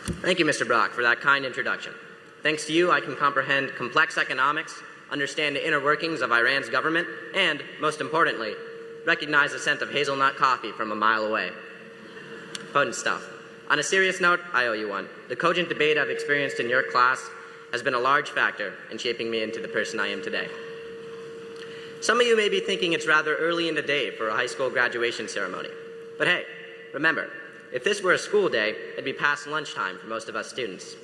Thank you, Mr. Brock, for that kind introduction. Thanks to you, I can comprehend complex economics, understand the inner workings of Iran's government, and, most importantly, recognize the scent of hazelnut coffee from a mile away. Potent stuff. On a serious note, I owe you one. The cogent debate I've experienced in your class has been a large factor in shaping me into the person I am today. Some of you may be thinking it's rather early in the day for a high school graduation ceremony. But hey, remember, if this were a school day, it'd be past lunchtime for most of us students.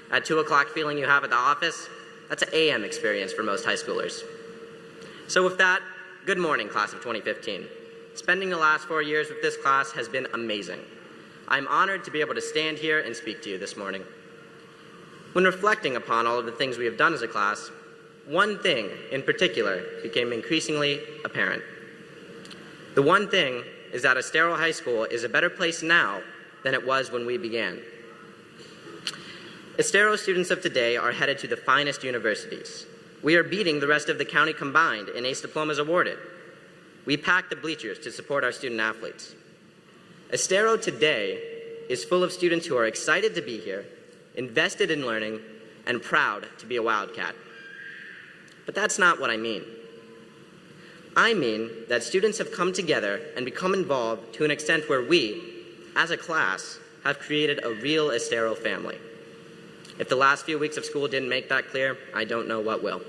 That 2 o'clock feeling you have at the office, that's an AM experience for most high schoolers. So with that, good morning, class of 2015. Spending the last 4 years with this class has been amazing. I'm honored to be able to stand here and speak to you this morning. When reflecting upon all of the things we have done as a class, one thing in particular became increasingly apparent. The one thing is that Estero High School is a better place now than it was when we began. Estero students of today are headed to the finest universities. We are beating the rest of the county combined in ACE diplomas awarded. We packed the bleachers to support our student athletes. Estero today is full of students who are excited to be here, invested in learning, and proud to be a Wildcat. But that's not what I mean. I mean that students have come together and become involved to an extent where we, as a class, have created a real Estero family. If the last few weeks of school didn't make that clear, I don't know what will.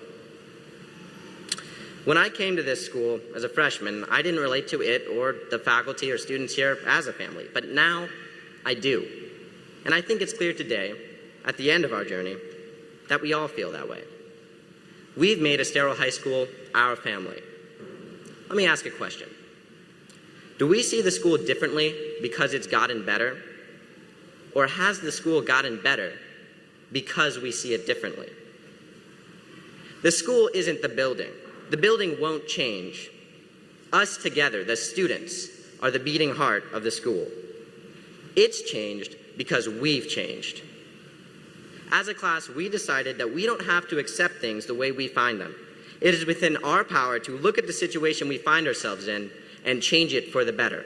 When I came to this school as a freshman, I didn't relate to it or the faculty or students here as a family, but now I do. And I think it's clear today, at the end of our journey, that we all feel that way. We've made Estero High School our family. Let me ask a question. Do we see the school differently because it's gotten better? Or has the school gotten better because we see it differently? The school isn't the building. The building won't change. Us together, the students, are the beating heart of the school. It's changed because we've changed. As a class, we decided that we don't have to accept things the way we find them. It is within our power to look at the situation we find ourselves in and change it for the better.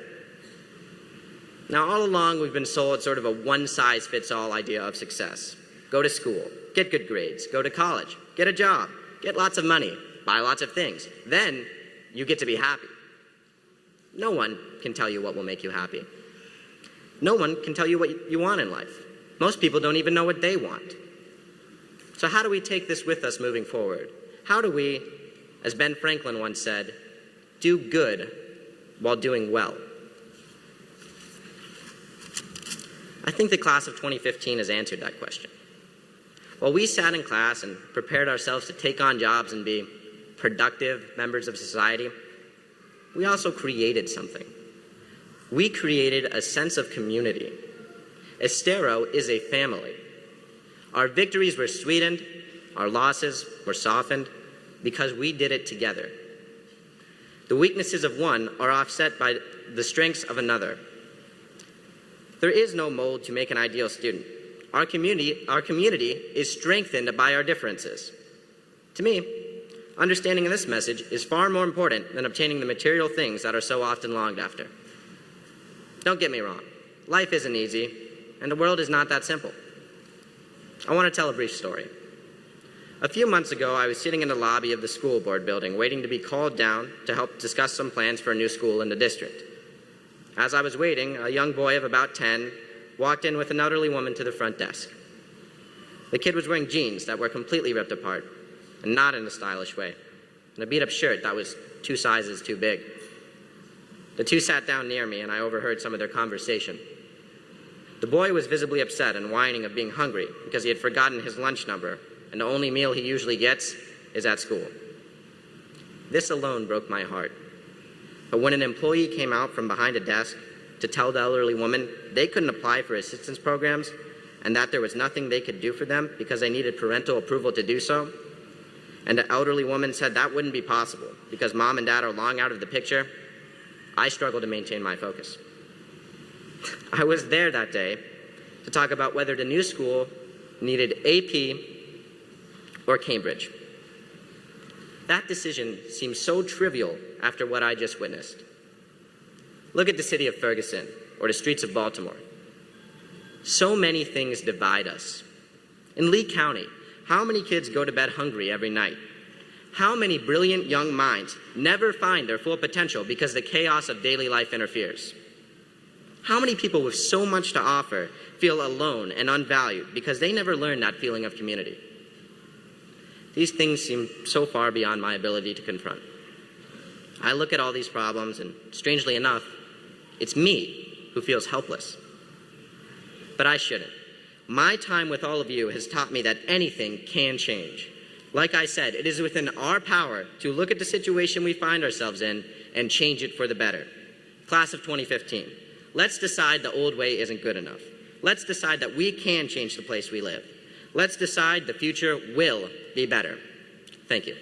Now, all along, we've been sold sort of a one-size-fits-all idea of success. Go to school, get good grades, go to college, get a job, get lots of money, buy lots of things. Then you get to be happy. No one can tell you what will make you happy. No one can tell you what you want in life. Most people don't even know what they want. So how do we take this with us moving forward? How do we, as Ben Franklin once said, do good while doing well? I think the class of 2015 has answered that question. While we sat in class and prepared ourselves to take on jobs and be productive members of society, we also created something. We created a sense of community. Estero is a family. Our victories were sweetened, our losses were softened, because we did it together. The weaknesses of one are offset by the strengths of another. There is no mold to make an ideal student. Our community is strengthened by our differences. To me, understanding this message is far more important than obtaining the material things that are so often longed after. Don't get me wrong, life isn't easy, and the world is not that simple. I want to tell a brief story. A few months ago, I was sitting in the lobby of the school board building, waiting to be called down to help discuss some plans for a new school in the district. As I was waiting, a young boy of about 10 walked in with an elderly woman to the front desk. The kid was wearing jeans that were completely ripped apart, and not in a stylish way, and a beat-up shirt that was 2 sizes too big. The two sat down near me, and I overheard some of their conversation. The boy was visibly upset and whining of being hungry because he had forgotten his lunch number, and the only meal he usually gets is at school. This alone broke my heart. But when an employee came out from behind a desk to tell the elderly woman they couldn't apply for assistance programs and that there was nothing they could do for them because they needed parental approval to do so, and the elderly woman said that wouldn't be possible because mom and dad are long out of the picture, I struggled to maintain my focus. I was there that day to talk about whether the new school needed AP or Cambridge. That decision seems so trivial after what I just witnessed. Look at the city of Ferguson or the streets of Baltimore. So many things divide us. In Lee County, how many kids go to bed hungry every night? How many brilliant young minds never find their full potential because the chaos of daily life interferes? How many people with so much to offer feel alone and unvalued because they never learned that feeling of community? These things seem so far beyond my ability to confront. I look at all these problems and, strangely enough, it's me who feels helpless. But I shouldn't. My time with all of you has taught me that anything can change. Like I said, it is within our power to look at the situation we find ourselves in and change it for the better. Class of 2015, let's decide the old way isn't good enough. Let's decide that we can change the place we live. Let's decide the future will be better. Thank you.